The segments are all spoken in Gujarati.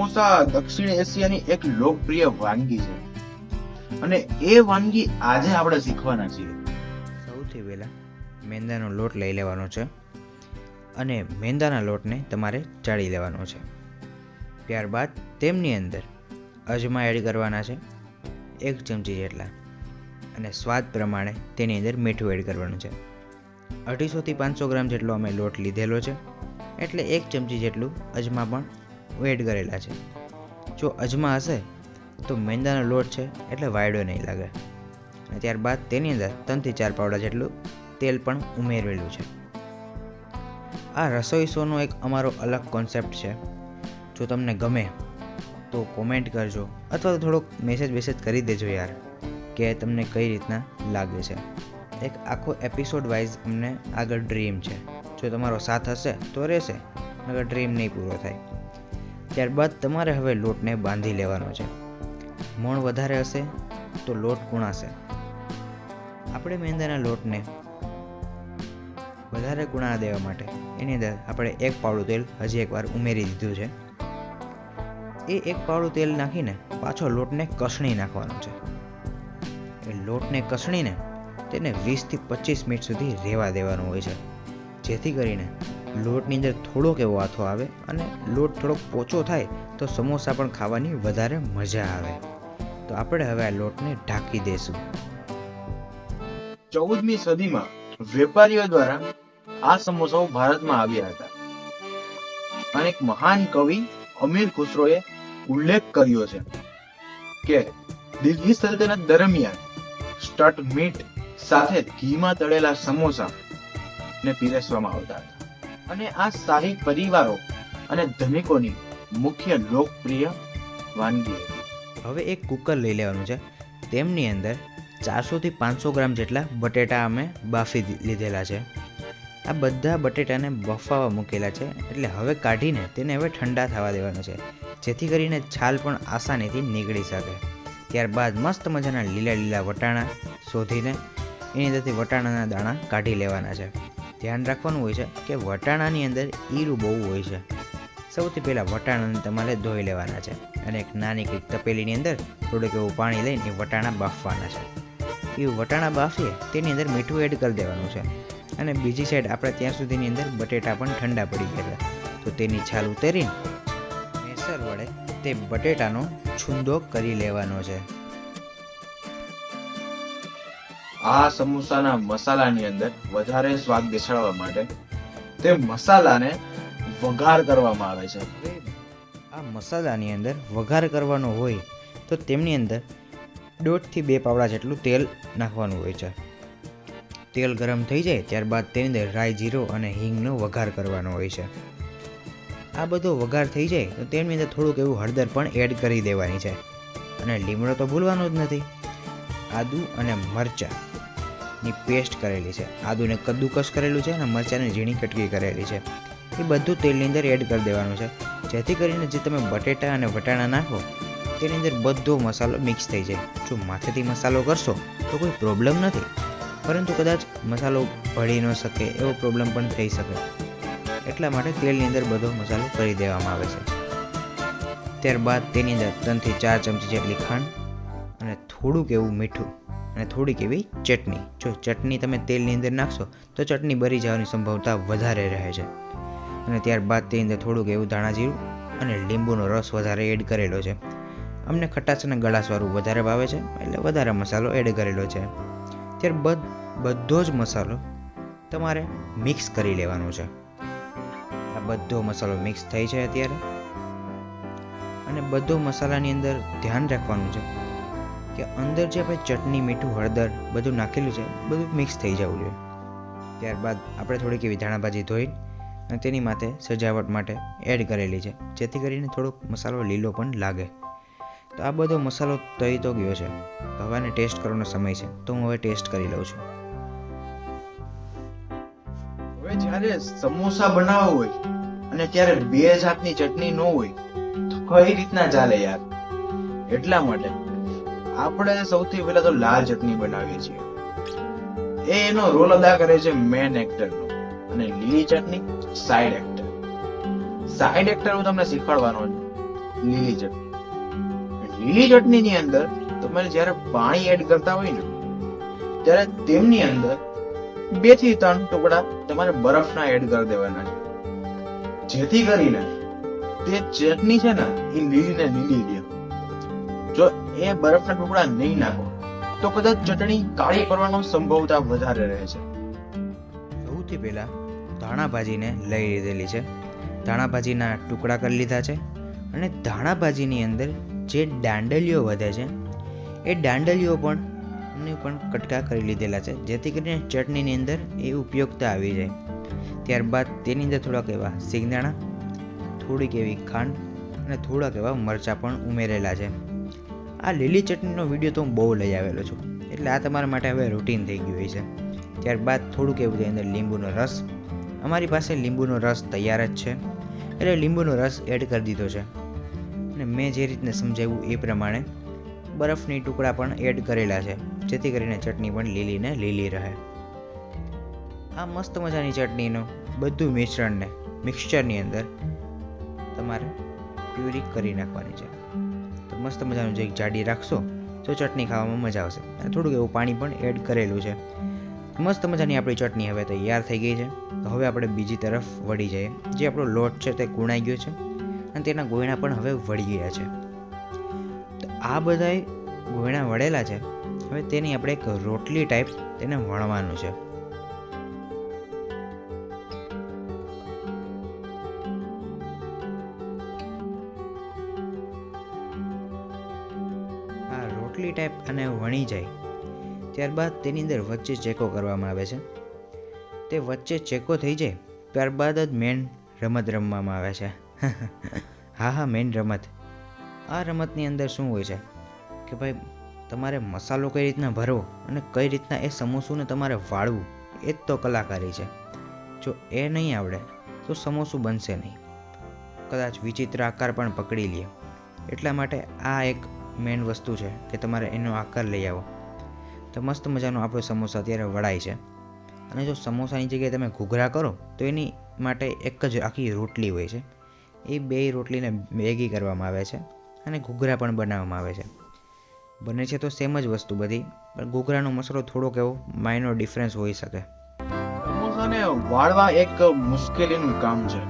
સમોસા દક્ષિણ એશિયાની એક લોકપ્રિય વાનગી છે અને એ વાનગી આજે આપણે શીખવાના છીએ. સૌથી પહેલાં મેંદાનો લોટ લઈ લેવાનો છે અને મેંદાના લોટને તમારે ચાળી લેવાનો છે. ત્યારબાદ તેમની અંદર અજમા એડ કરવાના છે 1 ચમચી જેટલા, અને સ્વાદ પ્રમાણે તેની અંદર મીઠું એડ કરવાનું છે. 250 થી 500 ગ્રામ જેટલો અમે લોટ લીધેલો છે, એટલે 1 ચમચી જેટલું અજમા પણ એડ કરેલા છે. જો અજમા હશે તો મેંદાનો લોટ છે એટલે વાયડો નહીં લાગે. અને ત્યારબાદ તેની અંદર 3 થી 4 પાવડા જેટલું તેલ પણ ઉમેરેલું છે. આ રસોઈ શોનો એક અમારો અલગ કોન્સેપ્ટ છે. જો તમને ગમે તો કોમેન્ટ કરજો અથવા તો થોડોક મેસેજ કરી દેજો યાર કે તમને કઈ રીતના લાગે છે. એક આખો એપિસોડ વાઇઝ અમને આગળ ડ્રીમ છે. જો તમારો સાથ હશે તો રહેશે, નકર ડ્રીમ નહીં પૂરો થાય. ત્યારબાદ તમારે હવે લોટને બાંધી લેવાનો છે. મોણ વધારે હશે તો લોટ કૂણાશે. આપણે મેંદાના લોટને વધારે કૂણા દેવા માટે એની અંદર આપણે 1 પાવડું તેલ હજી એકવાર ઉમેરી દીધું છે. એ 1 પાવડું તેલ નાખીને પાછો લોટને કસણી નાખવાનો છે. એ લોટને કસણીને તેને 20 થી 25 મિનિટ સુધી રહેવા દેવાનું હોય છે, જેથી કરીને લોટની અંદર થોડોક એવો આથો આવે અને લોટ થોડોક પોચો થાય તો સમોસા પણ ખાવાની વધારે મજા આવે. તો આપણે હવે આ લોટને ઢાંકી દઈશું. 14મી સદીમાં વેપારીઓ દ્વારા આ સમોસાઓ ભારતમાં આવ્યા હતા અને એક મહાન કવિ અમીર ખુસરોએ ઉલ્લેખ કર્યો છે કે દિલ્હી સલ્તનત દરમિયાન સ્ટટ મીટ સાથે ઘીમાં તળેલા સમોસા ને પીરસવામાં આવતા હતા અને આ શાહી પરિવારો અને ધનિકોની મુખ્ય લોકપ્રિય વાનગી હતી. હવે એક કુકર લઈ લેવાનું છે. તેમની અંદર 400 થી 500 ગ્રામ જેટલા બટેટા અમે બાફી લીધેલા છે. આ બધા બટેટાને બફાવા મૂકેલા છે, એટલે હવે કાઢીને તેને હવે ઠંડા થવા દેવાના છે, જેથી કરીને છાલ પણ આસાનીથી નીકળી શકે. ત્યારબાદ મસ્ત મજાના લીલા વટાણા શોધીને એની અંદરથી વટાણાના દાણા કાઢી લેવાના છે. ધ્યાન રાખવાનું હોય છે કે વટાણાની અંદર ઈરું બહુ હોય છે. સૌથી પહેલાં વટાણાને તમારે ધોઈ લેવાના છે અને એક નાની કંઈક તપેલીની અંદર થોડુંક એવું પાણી લઈને એ વટાણા બાફવાના છે. એ વટાણા બાફીએ તેની અંદર મીઠું એડ કરી દેવાનું છે અને બીજી સાઈડ આપણે ત્યાં સુધીની અંદર બટેટા પણ ઠંડા પડી ગયા તો તેની છાલ ઉતારીને મેસર વડે તે બટેટાનો છૂંદો કરી લેવાનો છે. આ સમોસાના મસાલાની અંદર વધારે સ્વાદ બેસાડવા માટે તે મસાલાને વઘાર કરવામાં આવે છે. હવે આ મસાલાની અંદર વઘાર કરવાનો હોય તો તેમની અંદર 1.5 થી 2 પાવડા જેટલું તેલ નાખવાનું હોય છે. તેલ ગરમ થઈ જાય ત્યારબાદ તેની અંદર રાઈ, જીરો અને હિંગનો વઘાર કરવાનો હોય છે. આ બધો વઘાર થઈ જાય તો તેની અંદર થોડુંક એવું હળદર પણ એડ કરી દેવાની છે અને લીમડો તો ભૂલવાનો જ નથી. આદુ અને મરચાંની પેસ્ટ કરેલી છે. આદુને કદ્દુકસ કરેલું છે અને મરચાંની ઝીણી કટકી કરેલી છે. એ બધું તેલની અંદર એડ કરી દેવાનું છે, જેથી કરીને જે તમે બટેટા અને વટાણા નાખો તેની અંદર બધો મસાલો મિક્સ થઈ જાય. જો માથેથી મસાલો કરશો તો કોઈ પ્રોબ્લેમ નથી, પરંતુ કદાચ મસાલો ભળી ન શકે એવો પ્રોબ્લેમ પણ થઈ શકે. એટલા માટે તેલની અંદર બધો મસાલો કરી દેવામાં આવે છે. ત્યારબાદ તેની અંદર 3 થી 4 ચમચી જેટલી ખાંડ અને થોડુંક એવું મીઠું અને થોડીક એવી ચટણી. જો ચટણી તમે તેલની અંદર નાખશો તો ચટણી બળી જવાની સંભાવના વધારે રહે છે. અને ત્યારબાદ તેની અંદર થોડુંક એવું ધાણા જીરું અને લીંબુનો રસ વધારે એડ કરેલો છે. અમને ખટાશ અને ગળાશવાળું વધારે ભાવે છે એટલે વધારે મસાલો એડ કરેલો છે. ત્યારબાદ બધો જ મસાલો તમારે મિક્સ કરી લેવાનો છે. આ બધો મસાલો મિક્સ થઈ છે અત્યારે, અને બધો મસાલાની અંદર ધ્યાન રાખવાનું છે કે અંદર જે આપણે ચટણી, મીઠું, હળદર બધું નાખેલું છે બધું મિક્સ થઈ જવું જોઈએ. ત્યારબાદ આપણે થોડીક એવી ધાણાભાજી ધોઈ અને તેની માથે સજાવટ માટે એડ કરેલી છે, જેથી કરીને થોડોક મસાલો લીલો પણ લાગે. તો આ બધો મસાલો થઈ તો ગયો છે. હવે આને ટેસ્ટ કરવાનો સમય છે, તો હું હવે ટેસ્ટ કરી લઉં છું. હવે જ્યારે સમોસા બનાવવા હોય અને ત્યારે 2 જાતની ચટણી ન હોય તો કઈ રીતના ચાલે યાર? એટલા માટે આપણે સૌથી પહેલા તો લાલ ચટણી બનાવીએ છીએ. એનો રોલ અદા કરે છે મેન એક્ટરનો, અને લીલી ચટણી સાઇડ એક્ટર. સાઇડ એક્ટર હું તમને શીખવાડવાનો છું. લીલી ચટણી. લીલી ચટણીની અંદર તમારે જ્યારે પાણી એડ કરતા હોય ને ત્યારે તેમની અંદર 2 થી 3 ટુકડા તમારે બરફના એડ કરી દેવાના છે, જેથી કરીને તે ચટણી છે ને એ લીલી ને લીલી રહે. જો એ બરફના ટુકડા નહીં નાખો તો કદાચ ચટણી કાળી પડવાનો સંભવતા વધારે રહે છે. સૌથી પહેલાં ધાણા ભાજીને લઈ લીધેલી છે. ધાણા ભાજીના ટુકડા કરી લીધા છે અને ધાણા ભાજીની અંદર જે દાંડલીઓ વધે છે એ દાંડલીઓ પણ કટકા કરી લીધેલા છે, જેથી કરીને ચટણીની અંદર એ ઉપયોગતા આવી જાય. ત્યારબાદ તેની અંદર થોડાક એવા સિંગદાણા, થોડીક એવી ખાંડ અને થોડાક એવા મરચાં પણ ઉમેરેલા છે. આ લીલી ચટણીનો વિડીયો તો હું બહુ લઈ આવેલો છું, એટલે આ તમારા માટે હવે રૂટીન થઈ ગયું હોય છે. ત્યારબાદ થોડુંક એવું તેની અંદર લીંબુનો રસ, અમારી પાસે લીંબુનો રસ તૈયાર જ છે એટલે લીંબુનો રસ એડ કરી દીધો છે. અને મેં જે રીતને સમજાવ્યું એ પ્રમાણે બરફની ટુકડા પણ એડ કરેલા છે, જેથી કરીને ચટણી પણ લીલી ને લીલી રહે. આ મસ્ત મજાની ચટણીનું બધું મિશ્રણને મિક્સચરની અંદર તમારે પ્યુરી કરી નાખવાની છે. તો મસ્ત મજાનું જે જાડી રાખશો તો ચટણી ખાવામાં મજા આવશે. અને થોડુંક એવું પાણી પણ એડ કરેલું છે. મસ્ત મજાની આપણી ચટણી હવે તૈયાર થઈ ગઈ છે. તો હવે આપણે બીજી તરફ વળી જઈએ. જે આપણો લોટ છે તે કૂણાઈ ગયો છે અને તેના ગોયણા પણ હવે વળી ગયા છે. તો આ બધાય ગોયણા વળેલા છે. હવે તેની આપણે એક રોટલી ટાઈપ તેને વણવાનું છે. આ રોટલી ટાઈપ અને વણી જાય ત્યારબાદ તેની અંદર વચ્ચે ચેકો કરવામાં આવે છે. તે વચ્ચે ચેકો થઈ જાય ત્યારબાદ જ મેન રમત રમવામાં આવે છે. હા, મેન રમત. આ રમતની અંદર શું હોય છે કે ભાઈ તમારે મસાલો કઈ રીતના ભરવો અને કઈ રીતના એ સમોસુને તમારે વાળવું, એ જ તો કલાકારી છે. જો એ નહીં આવડે તો સમોસું બનશે નહીં, કદાચ વિચિત્ર આકાર પણ પકડી લે. એટલા માટે આ એક મેન વસ્તુ છે કે તમારે એનો આકાર લઈ આવો. તો મસ્ત મજાનો આપણો સમોસા અત્યારે વળાય છે. અને જો સમોસાની જગ્યાએ તમે ઘૂઘરા કરો તો એની માટે એક જ આખી રોટલી હોય છે. એ 2 રોટલીને ભેગી કરવામાં આવે છે અને ઘૂઘરા પણ બનાવવામાં આવે છે. બને છે તો સેમ જ વસ્તુ બધી, પણ ઘૂઘરાનો મસાલો થોડોક એવો માઇનોર ડિફરન્સ હોઈ શકે. સમોસાને વાળવા એક મુશ્કેલીનું કામ છે,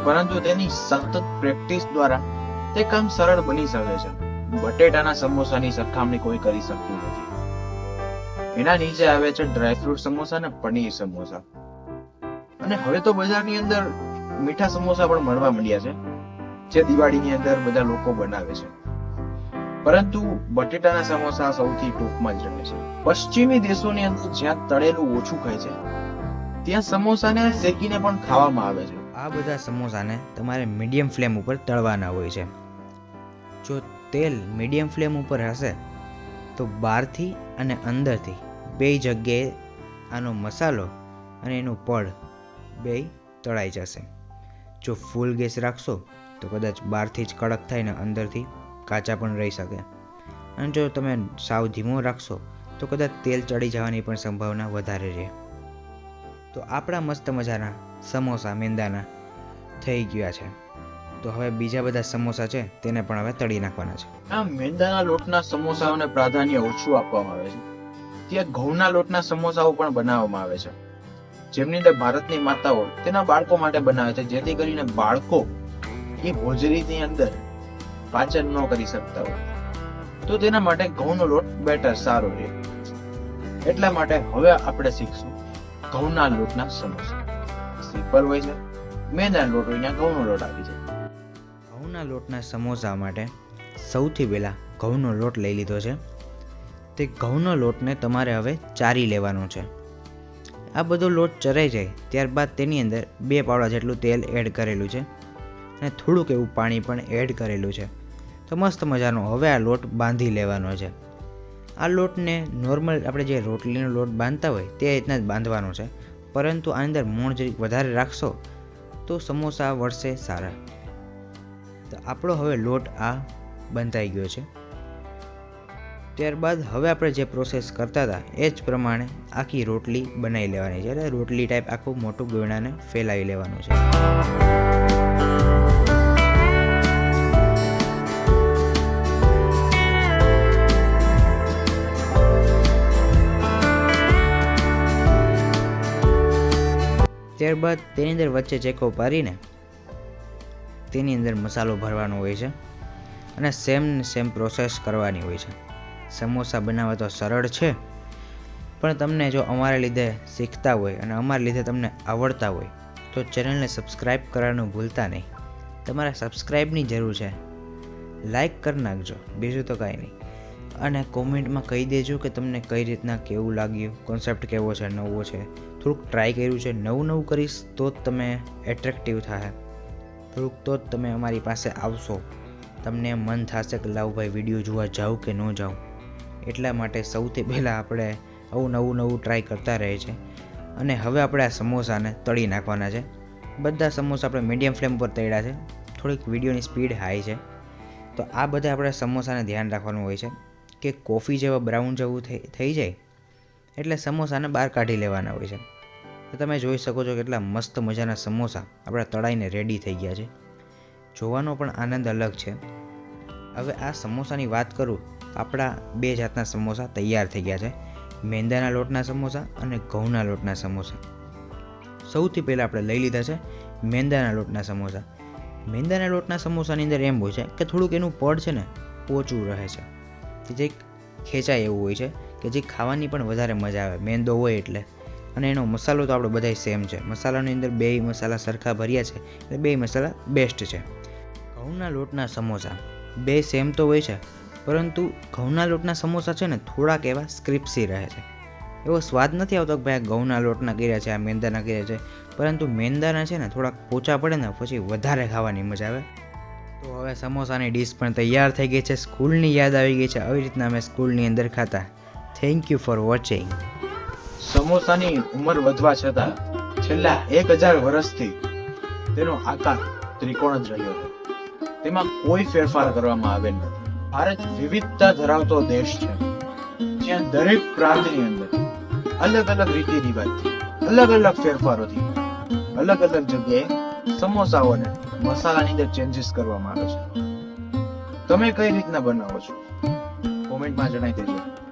પરંતુ તેની સતત પ્રેક્ટિસ દ્વારા તે કામ સરળ બની શકે છે. બટેટાના સમોસાની સરખામણી કોઈ કરી શકતું નથી. એના નીચે આવે છે ડ્રાયફ્રૂટ સમોસા અને પનીર સમોસા. અને હવે તો બજારની અંદર મીઠા સમોસા પણ મળવા મળ્યા છે, જે દિવાળીની અંદર બધા લોકો બનાવે છે. પરંતુ બટેટાના સમોસા સૌથી ટોપમાં જ રહે છે. પશ્ચિમી દેશોની અંદર જ્યાં તળેલું ઓછું ખાય છે ત્યાં સમોસાને શેકીને પણ ખાવામાં આવે છે. આ બધા સમોસાને તમારે મીડિયમ ફ્લેમ ઉપર તળવાના હોય છે. જો તેલ મીડિયમ ફ્લેમ ઉપર હશે તો બહારથી અને અંદરથી 2 જગ્યાએ આનો મસાલો અને એનું પડ 2 તળાઈ જશે. જો ફૂલ ગેસ રાખશો તો કદાચ બહારથી જ કડક થાય ને અંદરથી કાચા પણ રહી શકે. અને જો તમે સાવ ધીમો રાખશો તો કદાચ તેલ ચડી જવાની પણ સંભાવના વધારે રહે. તો આપણા મસ્ત મજાના સમોસા મેંદાના થઈ ગયા છે. તો હવે બીજા બધા સમોસા છે તેને પણ હવે તળી નાખવાના છે. આ મેંદાના લોટના સમોસાઓને પ્રાધાન્ય ઓછું આપવામાં આવે છે. ત્યાં ઘઉંના લોટના સમોસાઓ પણ બનાવવામાં આવે છે, જેમની અંદર ભારતની માતાઓ તેના બાળકો માટે બનાવે છે, જેથી કરીને બાળકો એ હોજરીની અંદર પાચન ન કરી શકતા હોય તો તેના માટે ઘઉંનો લોટ બેટર સારો રહે. એટલા માટે હવે આપણે શીખશું ઘઉંના લોટના સમોસા. સિમ્પલ હોય છે, મેંદાનો લોટ હોય ત્યાં ઘઉંનો લોટ આવી જાય. ઘઉંના લોટના સમોસા માટે સૌથી પહેલાં ઘઉંનો લોટ લઈ લીધો છે. તે ઘઉંનો લોટને તમારે હવે ચારી લેવાનો છે. આ બધો લોટ ચરાઈ જાય ત્યારબાદ તેની અંદર 2 પાવડા જેટલું તેલ એડ કરેલું છે અને થોડુંક એવું પાણી પણ એડ કરેલું છે. તો મસ્ત મજાનો હવે આ લોટ બાંધી લેવાનો છે. આ લોટને નોર્મલ આપણે જે રોટલીનો લોટ બાંધતા હોય તે રીતના જ બાંધવાનો છે, પરંતુ આની અંદર મોણ જરીક વધારે રાખશો તો સમોસા વળશે સારા. તો આપણો હવે લોટ આ બંધાઈ ગયો છે. ત્યારબાદ હવે આપણે જે પ્રોસેસ કરતા હતા એ જ પ્રમાણે આખી રોટલી બનાવી લેવાની છે. એટલે રોટલી ટાઈપ આખું મોટું ગોયણાને ફેલાવી લેવાનું છે. ત્યારબાદ તેની અંદર વચ્ચે ચેકો પાડીને તેની અંદર મસાલો ભરવાનો હોય છે અને સેમ પ્રોસેસ કરવાની હોય છે. સમોસા બનાવવા તો સરળ છે, પણ તમને જો અમારા લીધે શીખતા હોય અને અમારા લીધે તમને આવડતા હોય તો ચેનલને સબસ્ક્રાઈબ કરવાનું ભૂલતા નહીં. તમારે સબસ્ક્રાઈબની જરૂર છે, લાઈક કરી નાખજો, બીજું તો કાંઈ નહીં. અને કોમેન્ટમાં કહી દેજો કે તમને કઈ રીતના કેવું લાગ્યું, કોન્સેપ્ટ કેવો છે, નવો છે, થોડુંક ટ્રાય કર્યું છે. નવું કરીશ તો જ તમે એટ્રેક્ટિવ થાય, થોડુંક તો જ તમે અમારી પાસે આવશો, તમને મન થશે કે લાવ ભાઈ વિડીયો જોવા જાઉં કે ન જાઉં. એટલા માટે સૌથી પહેલાં આપણે આવું નવું ટ્રાય કરતા રહે છે. અને હવે આપણે આ સમોસાને તળી નાખવાના છે. બધા સમોસા આપણે મીડિયમ ફ્લેમ પર તળ્યા છે, થોડીક વિડીયોની સ્પીડ હાઈ છે. તો આ બધા આપણે સમોસાને ધ્યાન રાખવાનું હોય છે કે કોફી જેવા બ્રાઉન જેવું થઈ જાય એટલે સમોસાને બહાર કાઢી લેવાના હોય છે. તો તમે જોઈ શકો છો કેટલા મસ્ત મજાના સમોસા આપણા તળાઈને રેડી થઈ ગયા છે. જોવાનો પણ આનંદ અલગ છે. હવે આ સમોસાની વાત કરું, આપણા બે જાતના સમોસા તૈયાર થઈ ગયા છે, મેંદાના લોટના સમોસા અને ઘઉંના લોટના સમોસા. સૌથી પહેલાં આપણે લઈ લીધા છે મેંદાના લોટના સમોસા. મેંદાના લોટના સમોસાની અંદર એમ હોય છે કે થોડુંક એનું પડ છે ને પોચું રહે છે, કે જે ખેંચાય એવું હોય છે, કે જે ખાવાની પણ વધારે મજા આવે મેંદો હોય એટલે. અને એનો મસાલો તો આપણે બધાય સેમ છે. મસાલાની અંદર બે મસાલા સરખા ભર્યા છે એટલે બે મસાલા બેસ્ટ છે. ઘઉંના લોટના સમોસા બે સેમ તો હોય છે, પરંતુ ઘઉંના લોટના સમોસા છે ને થોડાક એવા સ્ક્રિપ્સી રહે છે. એવો સ્વાદ નથી આવતો કે ભાઈ આ ઘઉંના લોટના કર્યા છે, આ મેંદાના કર્યા છે, પરંતુ મેંદાના છે ને થોડાક પોચા પડે ને પછી વધારે ખાવાની મજા આવે. તો હવે સમોસાની ડીશ પણ તૈયાર થઈ ગઈ છે. સ્કૂલની યાદ આવી ગઈ છે. આવી રીતના અમે સ્કૂલની અંદર ખાતા. Thank you for watching. સમોસાની ઉંમર વધવા છતાં છેલ્લા 1000 વર્ષથી તેનો આકાર ત્રિકોણ જ રહ્યો છે. તેમાં કોઈ ફેરફાર કરવામાં આવેલ નથી. ભારત વિવિધતા ધરાવતો દેશ છે, જ્યાં દરેક પ્રાંતની અંદર અલગ અલગ રીતિ રિવાજથી, અલગ અલગ ફેરફારોથી, અલગ અલગ જગ્યાએ સમોસાઓને મસાલાની અંદર ચેન્જીસ કરવામાં આવે છે. તમે કઈ રીતના બનાવો છો કોમેન્ટમાં જણાવી દેજો.